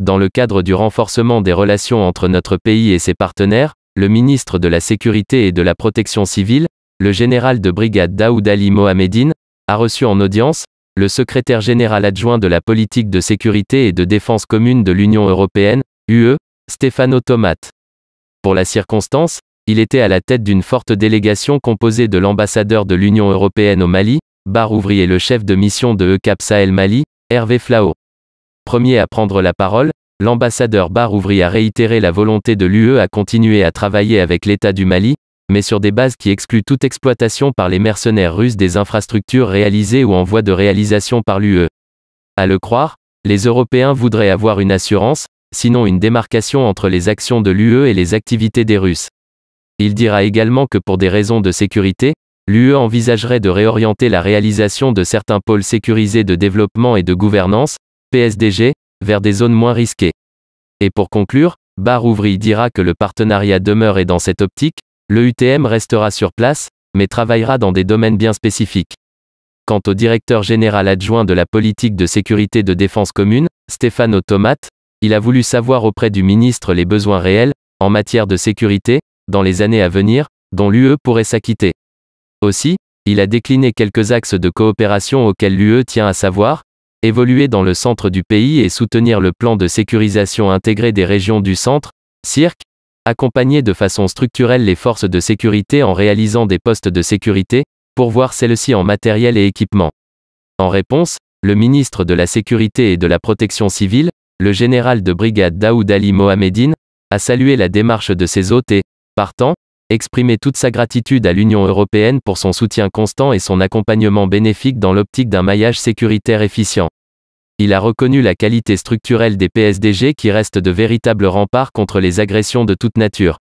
Dans le cadre du renforcement des relations entre notre pays et ses partenaires, le ministre de la Sécurité et de la Protection civile, le général de brigade Daoud Ali Mohamedine, a reçu en audience le secrétaire général adjoint de la politique de sécurité et de défense commune de l'Union européenne, UE, Stefano Tomat. Pour la circonstance, il était à la tête d'une forte délégation composée de l'ambassadeur de l'Union européenne au Mali, barre ouvrier, et le chef de mission de EUCAP Sahel Mali, Hervé Flao. Premier à prendre la parole, l'ambassadeur barre ouvrier a réitéré la volonté de l'UE à continuer à travailler avec l'État du Mali, mais sur des bases qui excluent toute exploitation par les mercenaires russes des infrastructures réalisées ou en voie de réalisation par l'UE. À le croire, les Européens voudraient avoir une assurance, sinon une démarcation entre les actions de l'UE et les activités des Russes. Il dira également que pour des raisons de sécurité, l'UE envisagerait de réorienter la réalisation de certains pôles sécurisés de développement et de gouvernance, PSDG, vers des zones moins risquées. Et pour conclure, barre ouvrier dira que le partenariat demeure et dans cette optique, le UTM restera sur place, mais travaillera dans des domaines bien spécifiques. Quant au directeur général adjoint de la politique de sécurité de défense commune, Stefano Tomat, il a voulu savoir auprès du ministre les besoins réels, en matière de sécurité, dans les années à venir, dont l'UE pourrait s'acquitter. Aussi, il a décliné quelques axes de coopération auxquels l'UE tient, à savoir, évoluer dans le centre du pays et soutenir le plan de sécurisation intégré des régions du centre, CIRC, accompagner de façon structurelle les forces de sécurité en réalisant des postes de sécurité, pourvoir celles-ci en matériel et équipement. En réponse, le ministre de la Sécurité et de la Protection civile, le général de brigade Daoud Ali Mohamedine, a salué la démarche de ses hôtes et, partant, exprimé toute sa gratitude à l'Union européenne pour son soutien constant et son accompagnement bénéfique dans l'optique d'un maillage sécuritaire efficient. Il a reconnu la qualité structurelle des PSDG qui restent de véritables remparts contre les agressions de toute nature.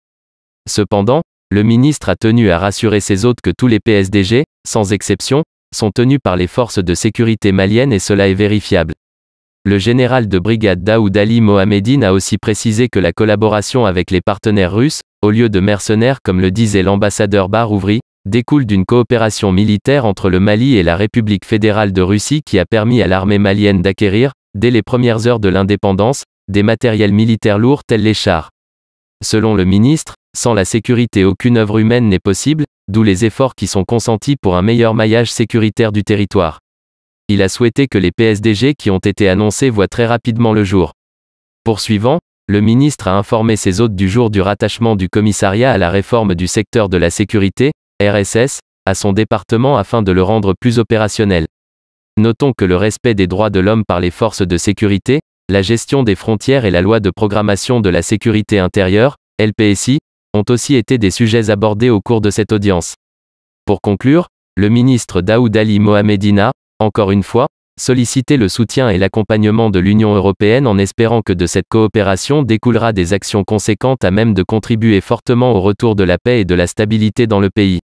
Cependant, le ministre a tenu à rassurer ses hôtes que tous les PSDG, sans exception, sont tenus par les forces de sécurité maliennes et cela est vérifiable. Le général de brigade Daoud Ali Mohamedine a aussi précisé que la collaboration avec les partenaires russes, au lieu de mercenaires comme le disait l'ambassadeur barre ouvrier, découle d'une coopération militaire entre le Mali et la République fédérale de Russie qui a permis à l'armée malienne d'acquérir, dès les premières heures de l'indépendance, des matériels militaires lourds tels les chars. Selon le ministre, sans la sécurité aucune œuvre humaine n'est possible, d'où les efforts qui sont consentis pour un meilleur maillage sécuritaire du territoire. Il a souhaité que les PSDG qui ont été annoncés voient très rapidement le jour. Poursuivant, le ministre a informé ses hôtes du jour du rattachement du commissariat à la réforme du secteur de la sécurité, RSS, à son département afin de le rendre plus opérationnel. Notons que le respect des droits de l'homme par les forces de sécurité, la gestion des frontières et la loi de programmation de la sécurité intérieure, LPSI, ont aussi été des sujets abordés au cours de cette audience. Pour conclure, le ministre Daoud Ali Mohamedine a, encore une fois, sollicité le soutien et l'accompagnement de l'Union européenne en espérant que de cette coopération découlera des actions conséquentes à même de contribuer fortement au retour de la paix et de la stabilité dans le pays.